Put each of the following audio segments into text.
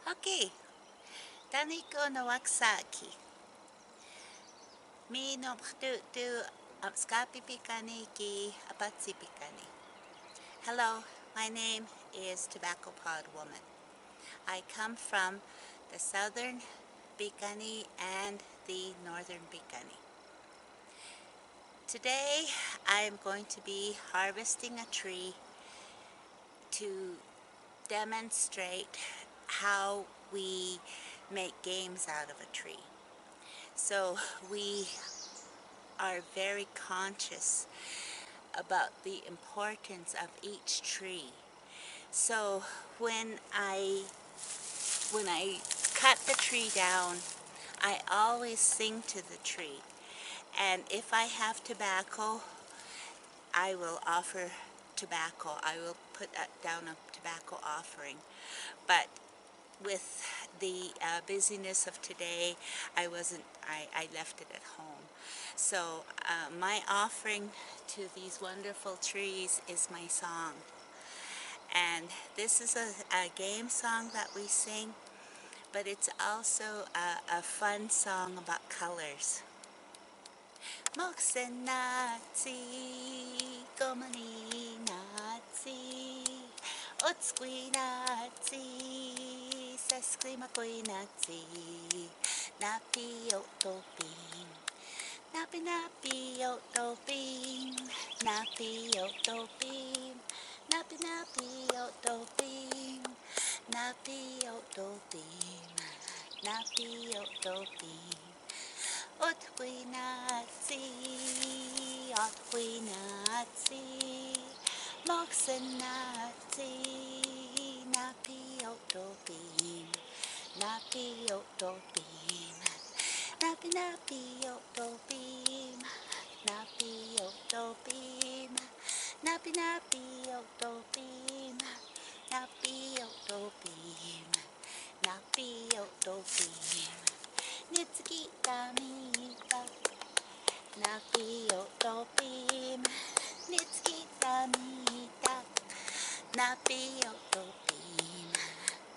Okay, Taniko no Waksaki. Mi no tu Skapi Pikani ki Apatsi Pikani. Hello, my name is Tobacco Pod Woman. I come from the southern Pikani and the northern Pikani. Today I am going to be harvesting a tree to demonstrate how we make games out of a tree. So we are very conscious about the importance of each tree. So when I cut the tree down, I always sing to the tree. And if I have tobacco, I will offer tobacco. I will put down a tobacco offering. But with the busyness of today, I left it at home. So my offering to these wonderful trees is my song. And this is a game song that we sing, but it's also a fun song about colors. Moksen Nazi, Gomani Nazi, Otskwi Nazi, Seskli Makoi Nazi, Napi Otopin, Napi Napi Otopin, Napi Otopin, Napi Napi Otopin, Napi Otopin, Napi Otopin. Otwi Nazi, Otwi Nazi, Moxen Nazi, Napi Otopim, Napi Otopim, Napi Napi Otopim, Napi Otopim, Napi Napi Otopim, Napi Otopim, Napi Otopim. Nitsuki Tamita, Napi Otopim, Nitsuki Tamita, Napi Otopim,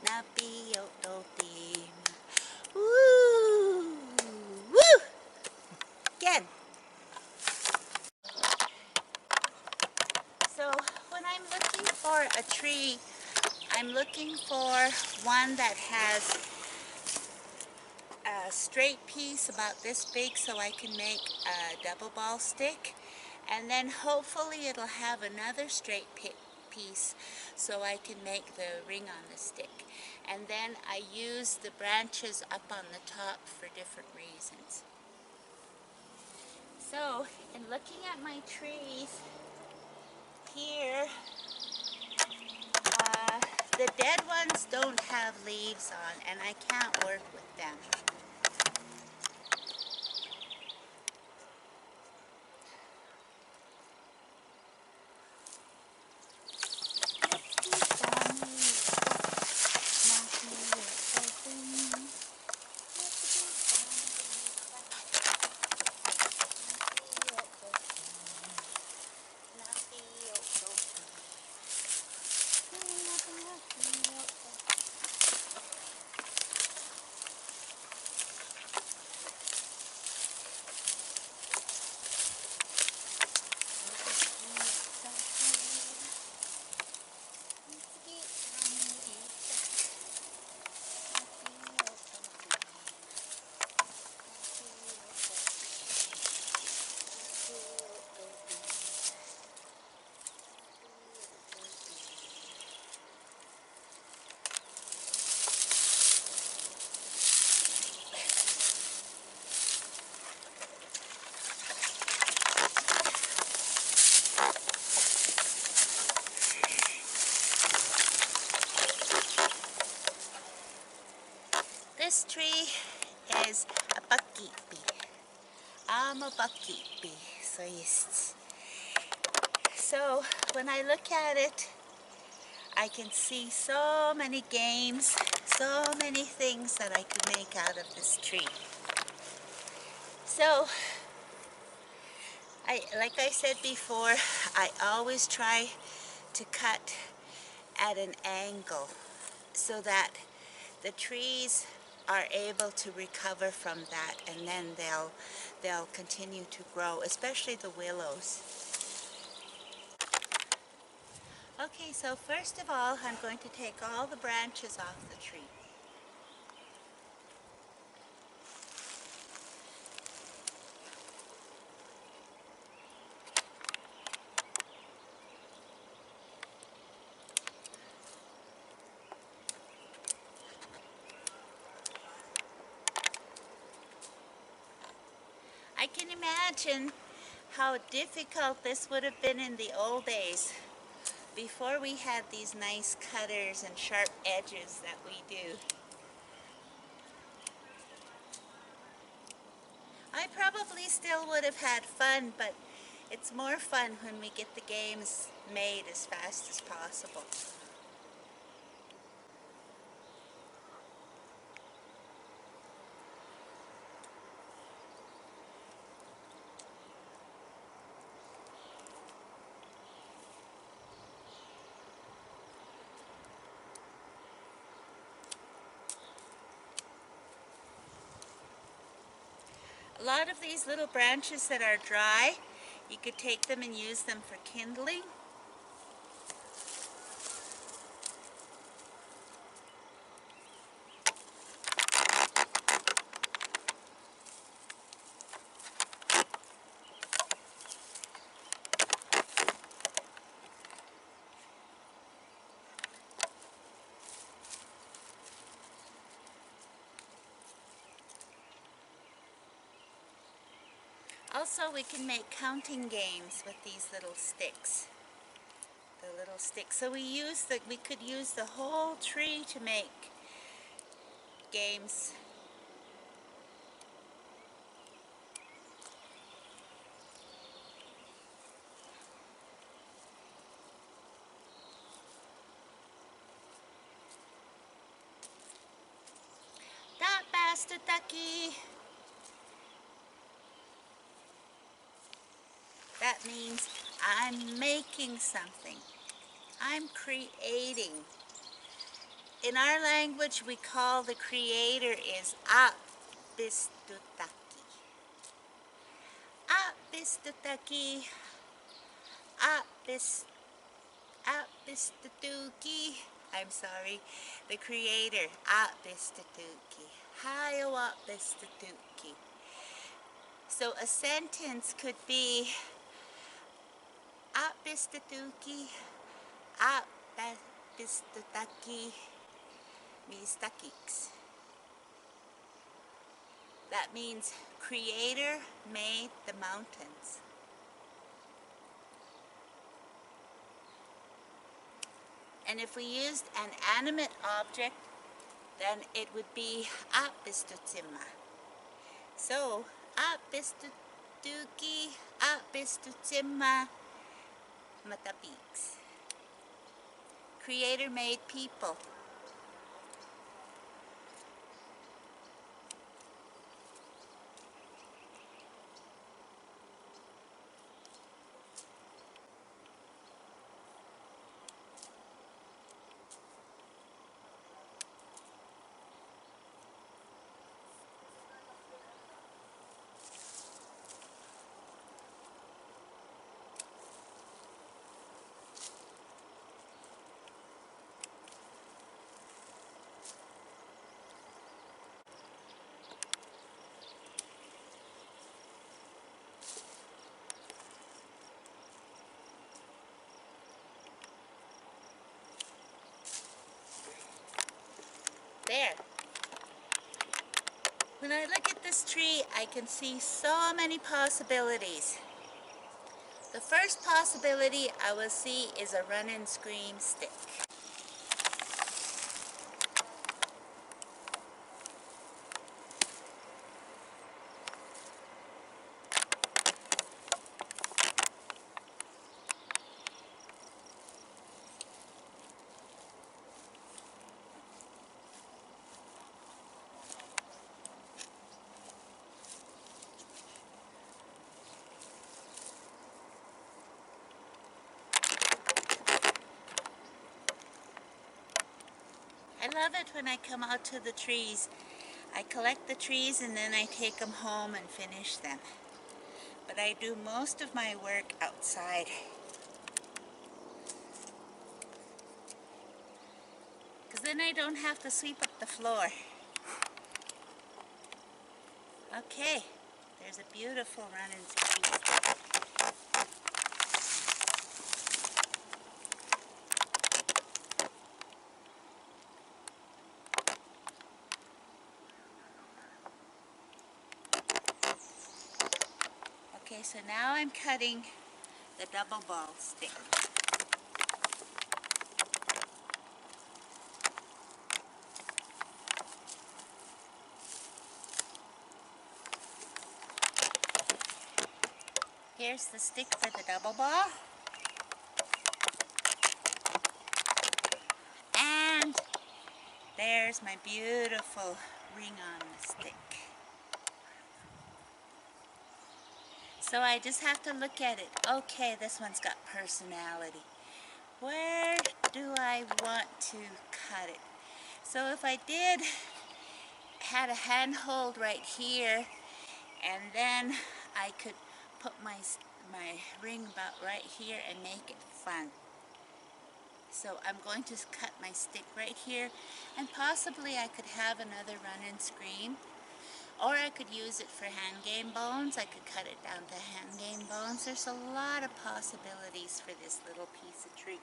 Napi Otopim. Woo! Woo! Again. So when I'm looking for a tree, I'm looking for one that has a straight piece about this big so I can make a double ball stick, and then hopefully it'll have another straight piece so I can make the ring on the stick. And then I use the branches up on the top for different reasons. So in looking at my trees here, the dead ones don't have leaves on and I can't work with them. This tree is a buckkeepy. I'm a buckkeepy. So when I look at it, I can see so many games, so many things that I could make out of this tree. So, like I said before, I always try to cut at an angle so that the trees are able to recover from that, and then they'll continue to grow, especially the willows. Okay, so first of all, I'm going to take all the branches off the tree. I can imagine how difficult this would have been in the old days, before we had these nice cutters and sharp edges that we do. I probably still would have had fun, but it's more fun when we get the games made as fast as possible. A lot of these little branches that are dry, you could take them and use them for kindling. Also, we can make counting games with these little sticks. The little sticks. So we could use the whole tree to make games. That bastard ducky. That means I'm making something. I'm creating. In our language, we call the creator is Apistutaki. Apistutaki. Apistutuki. I'm sorry. The creator, Apistutuki. Hayo Apistutuki. So a sentence could be Apistutuki. Apistutaki. Mistakix. That means creator made the mountains. And if we used an animate object, then it would be apistutsima. So, apistutuki, apistutsima, matapiks. Creator made people. There. When I look at this tree, I can see so many possibilities. The first possibility I will see is a run and scream stick. love it when I come out to the trees. I collect the trees and then I take them home and finish them. But I do most of my work outside. Because then I don't have to sweep up the floor. Okay, there's a beautiful running stream. Okay, so now I'm cutting the double ball stick. Here's the stick for the double ball. And there's my beautiful ring on the stick. So I just have to look at it. Okay, this one's got personality. Where do I want to cut it? So if I had a handhold right here, and then I could put my ring about right here and make it fun. So I'm going to cut my stick right here, and possibly I could have another run and scream, or I could use it for hand game bones. I could cut it down to hand game bones. There's a lot of possibilities for this little piece of tree.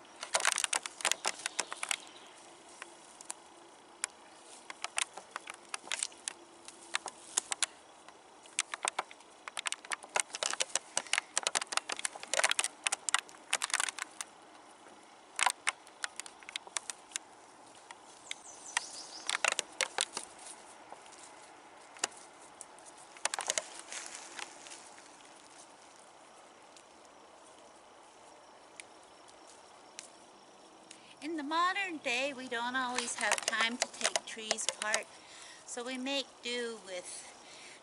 In the modern day, we don't always have time to take trees apart, so we make do with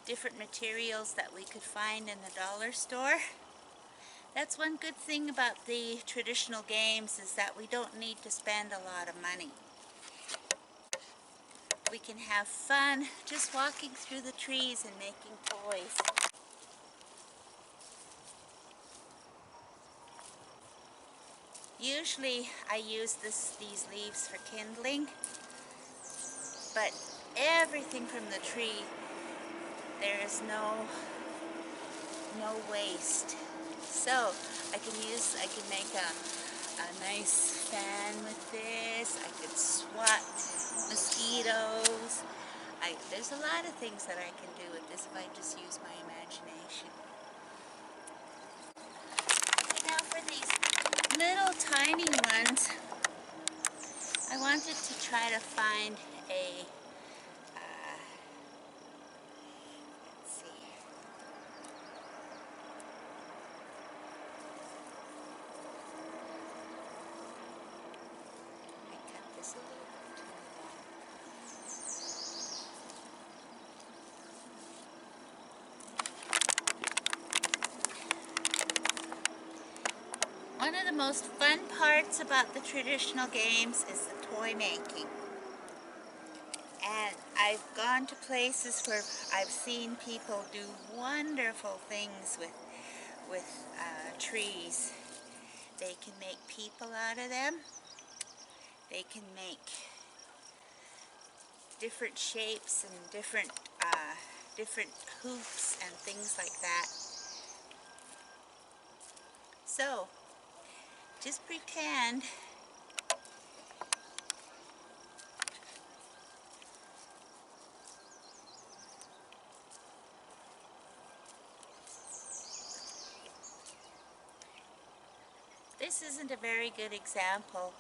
different materials that we could find in the dollar store. That's one good thing about the traditional games, is that we don't need to spend a lot of money. We can have fun just walking through the trees and making toys. Usually I use these leaves for kindling, but everything from the tree, there is no waste. So I can make a nice fan with this. I could swat mosquitoes. There's a lot of things that I can do with this if I just use my imagination. Now for these little tiny ones, I wanted to try to find a, let's see, I cut this a little bit too long. One of the most fun parts about the traditional games is the toy making. And I've gone to places where I've seen people do wonderful things with trees. They can make people out of them. They can make different shapes and different hoops and things like that. So just pretend this isn't a very good example,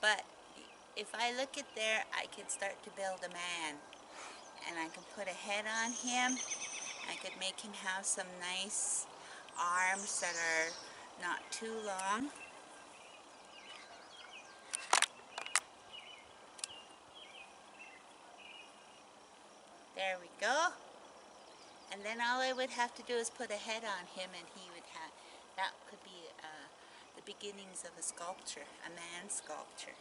but if I look at there, I can start to build a man, and I can put a head on him. I could make him have some nice arms that are not too long. There we go. And then all I would have to do is put a head on him, and he would have, that could be the beginnings of a sculpture, a man sculpture.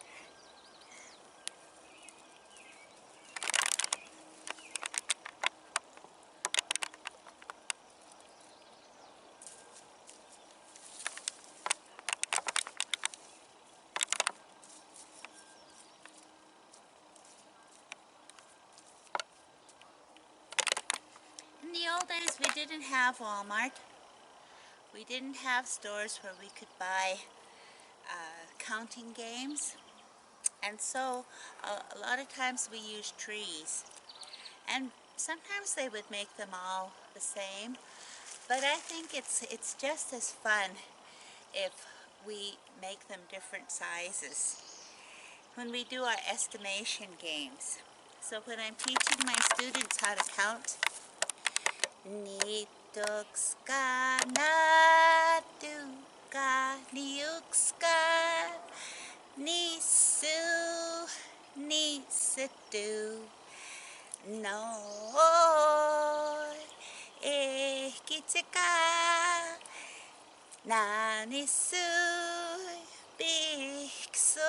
days we didn't have Walmart. We didn't have stores where we could buy counting games. And so a lot of times we used trees. And sometimes they would make them all the same. But I think it's just as fun if we make them different sizes when we do our estimation games. So when I'm teaching my students how to count, Nitoks ka natu ka niuks ka nisu nisitu no ekitsuka nanisui biksui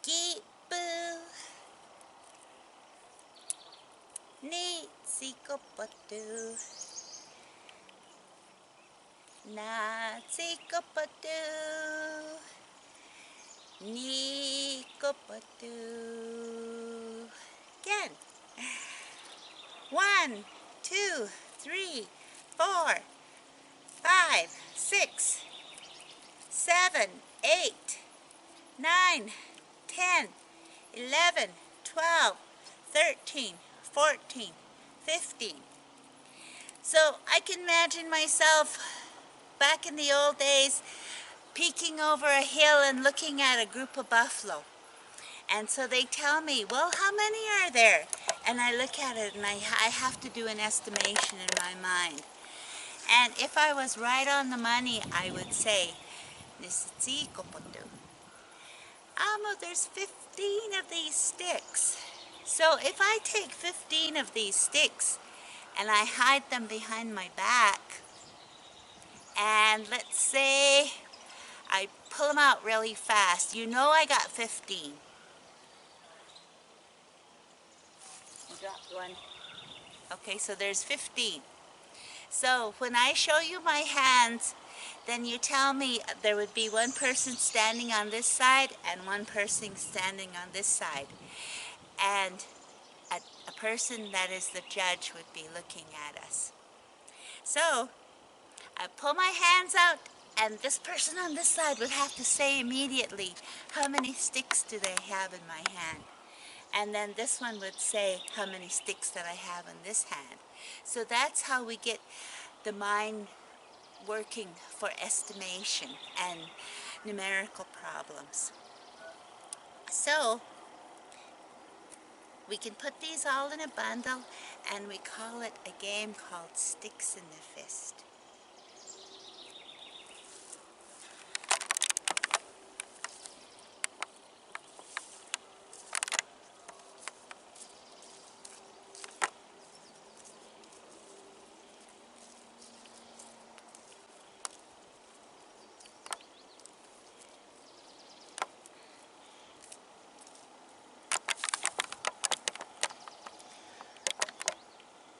kipu ni sikopotu na sikopotu ni kopotu. Again. 1, 2, 3, 4, 5, 6, 7, 8, 9, 10, 11, 12, 13, 14, 15. So I can imagine myself back in the old days peeking over a hill and looking at a group of buffalo. And so they tell me, well, how many are there? And I look at it and I have to do an estimation in my mind. And if I was right on the money, I would say, there's 15 of these sticks. So if I take 15 of these sticks and I hide them behind my back, and let's say I pull them out really fast, you know I got 15. I dropped one. Okay, so there's 15. So when I show you my hands, then you tell me there would be one person standing on this side and one person standing on this side. And a person that is the judge would be looking at us. So I pull my hands out and this person on this side would have to say immediately, how many sticks do they have in my hand? And then this one would say how many sticks that I have in this hand. So that's how we get the mind working for estimation and numerical problems. So we can put these all in a bundle and we call it a game called Sticks in the Fist.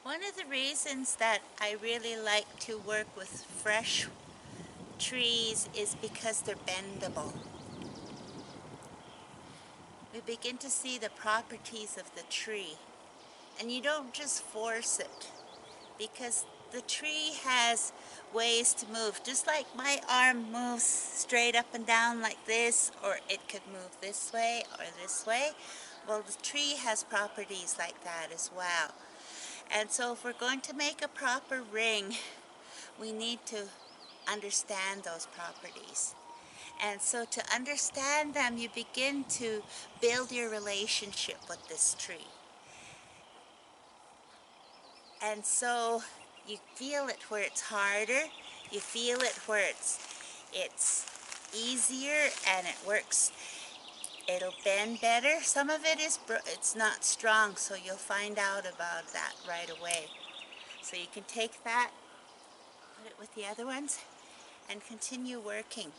One of the reasons that I really like to work with fresh trees is because they're bendable. We begin to see the properties of the tree, and you don't just force it, because the tree has ways to move. Just like my arm moves straight up and down like this, or it could move this way or this way. Well, the tree has properties like that as well. And so if we're going to make a proper ring, we need to understand those properties. And so to understand them, you begin to build your relationship with this tree. And so you feel it where it's harder, you feel it where it's easier and it works. It'll bend better. Some of it it's not strong, so you'll find out about that right away. So you can take that, put it with the other ones, and continue working.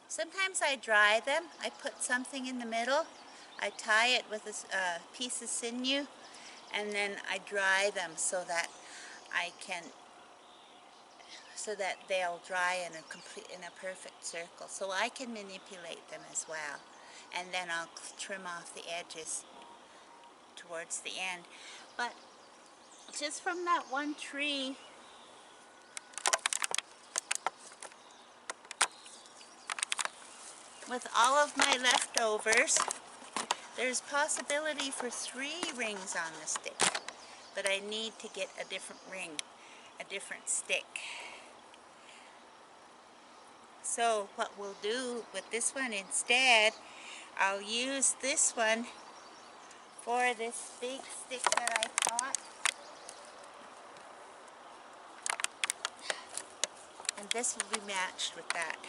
Sometimes I dry them. I put something in the middle. I tie it with a piece of sinew, and then I dry them so that I can, so that they'll dry in a perfect circle. So I can manipulate them as well. And then I'll trim off the edges towards the end. But just from that one tree, with all of my leftovers, there's possibility for 3 rings on the stick. But I need to get a different ring, a different stick. So what we'll do with this one instead, I'll use this one for this big stick that I bought. And this will be matched with that.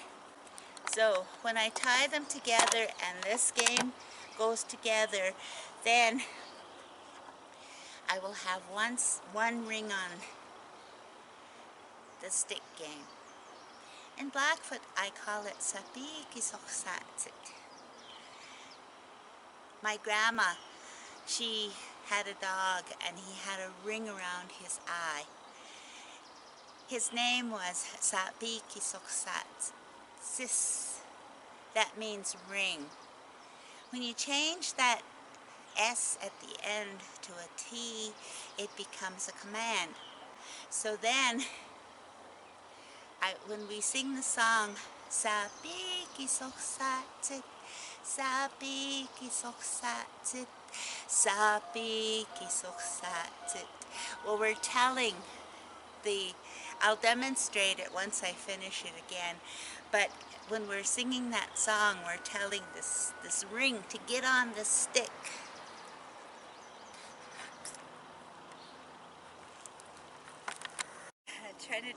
So when I tie them together and this game goes together, then I will have one ring on the stick game. In Blackfoot, I call it sapikisoksatsit. My grandma, she had a dog and he had a ring around his eye. His name was Sapikisoksat. Sis. That means ring. When you change that S at the end to a T, it becomes a command. So then, when we sing the song, Sapikisoksat, Sapikisoksat, Sapikisoksat. Well, we're telling I'll demonstrate it once I finish it again, but when we're singing that song, we're telling this ring to get on the stick. I'm trying to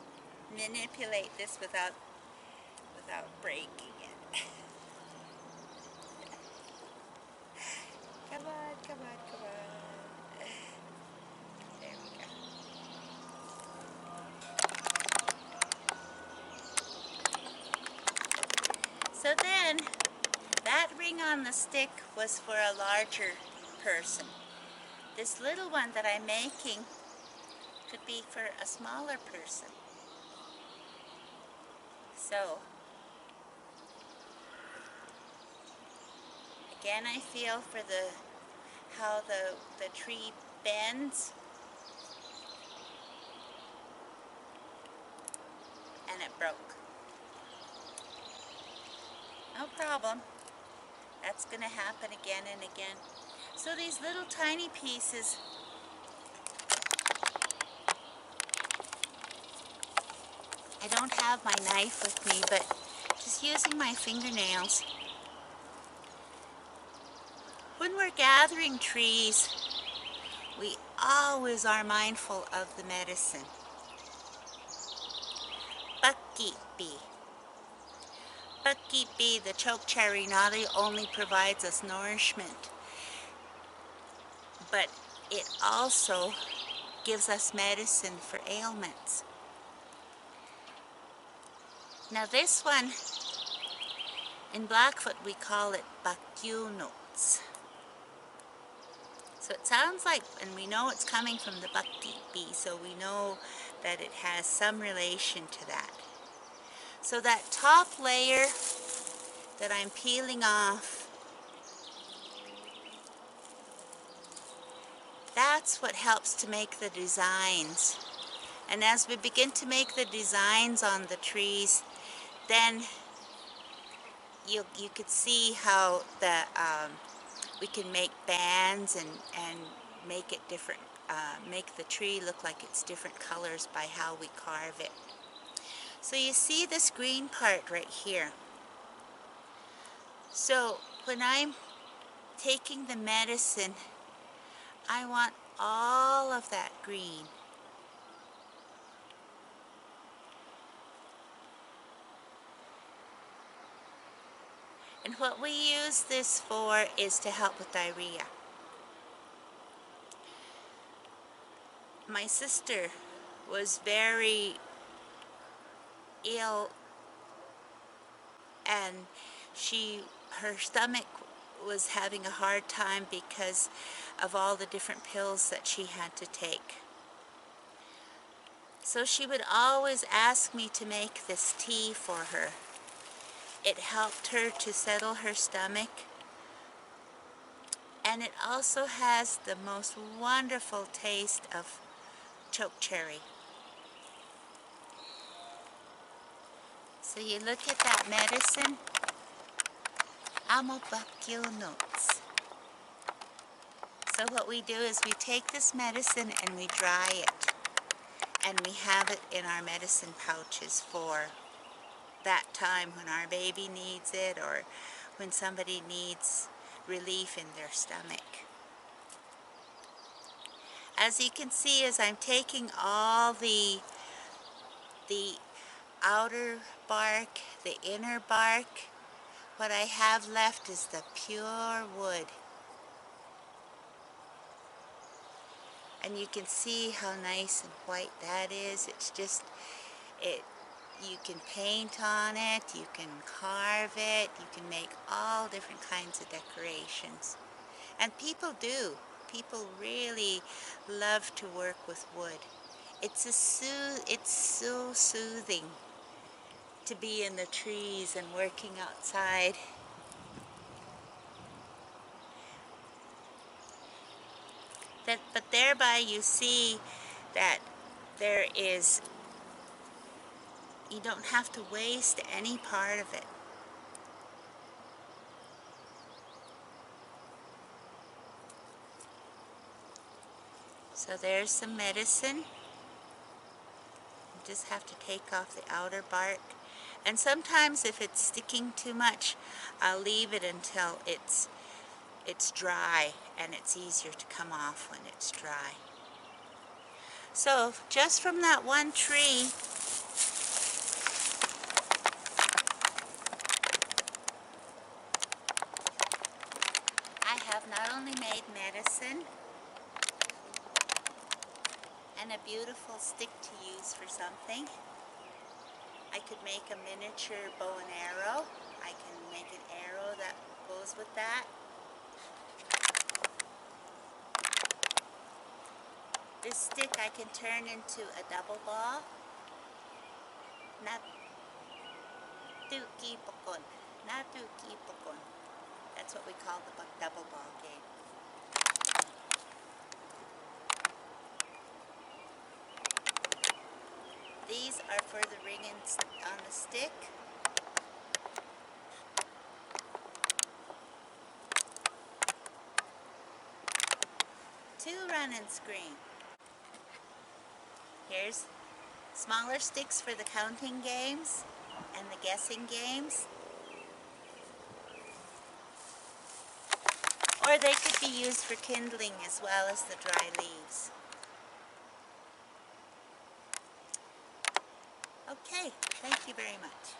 manipulate this without breaking it. Come on, come on, come on. There we go. So then, that ring on the stick was for a larger person. This little one that I'm making could be for a smaller person. So, again, I feel for how the tree bends, and it broke. No problem. That's going to happen again and again. So these little tiny pieces, I don't have my knife with me, but just using my fingernails. When we're gathering trees, we always are mindful of the medicine. Buckkeepee. Buckkeepee, the chokecherry, not only provides us nourishment, but it also gives us medicine for ailments. Now this one, in Blackfoot we call it buckyunots. So it sounds like, and we know it's coming from the buckkeepee, so we know that it has some relation to that. So that top layer that I'm peeling off, that's what helps to make the designs. And as we begin to make the designs on the trees, then you could see how we can make bands and make it different, make the tree look like it's different colors by how we carve it. So you see this green part right here. So when I'm taking the medicine, I want all of that green. And what we use this for is to help with diarrhea. My sister was very ill and her stomach was having a hard time because of all the different pills that she had to take. So she would always ask me to make this tea for her. It helped her to settle her stomach, and it also has the most wonderful taste of choke cherry. So you look at that medicine, Amobakyo notes. So what we do is we take this medicine and we dry it, and we have it in our medicine pouches for that time when our baby needs it or when somebody needs relief in their stomach. As you can see, as I'm taking all the outer bark, the inner bark, what I have left is the pure wood. And you can see how nice and white that is. It's just, you can paint on it, you can carve it, you can make all different kinds of decorations. And people do. People really love to work with wood. It's so soothing to be in the trees and working outside. But thereby you see that you don't have to waste any part of it. So there's some medicine. You just have to take off the outer bark. And sometimes if it's sticking too much, I'll leave it until it's dry, and it's easier to come off when it's dry. So just from that one tree, I have not only made medicine and a beautiful stick to use for something. I could make a miniature bow and arrow. I can make an arrow that goes with that. This stick I can turn into a double ball. Natukipokon. Natukipokon. That's what we call the double ball game. These are for the ring on the stick. To run and scream. Here's smaller sticks for the counting games and the guessing games. Or they could be used for kindling as well as the dry leaves. Okay, thank you very much.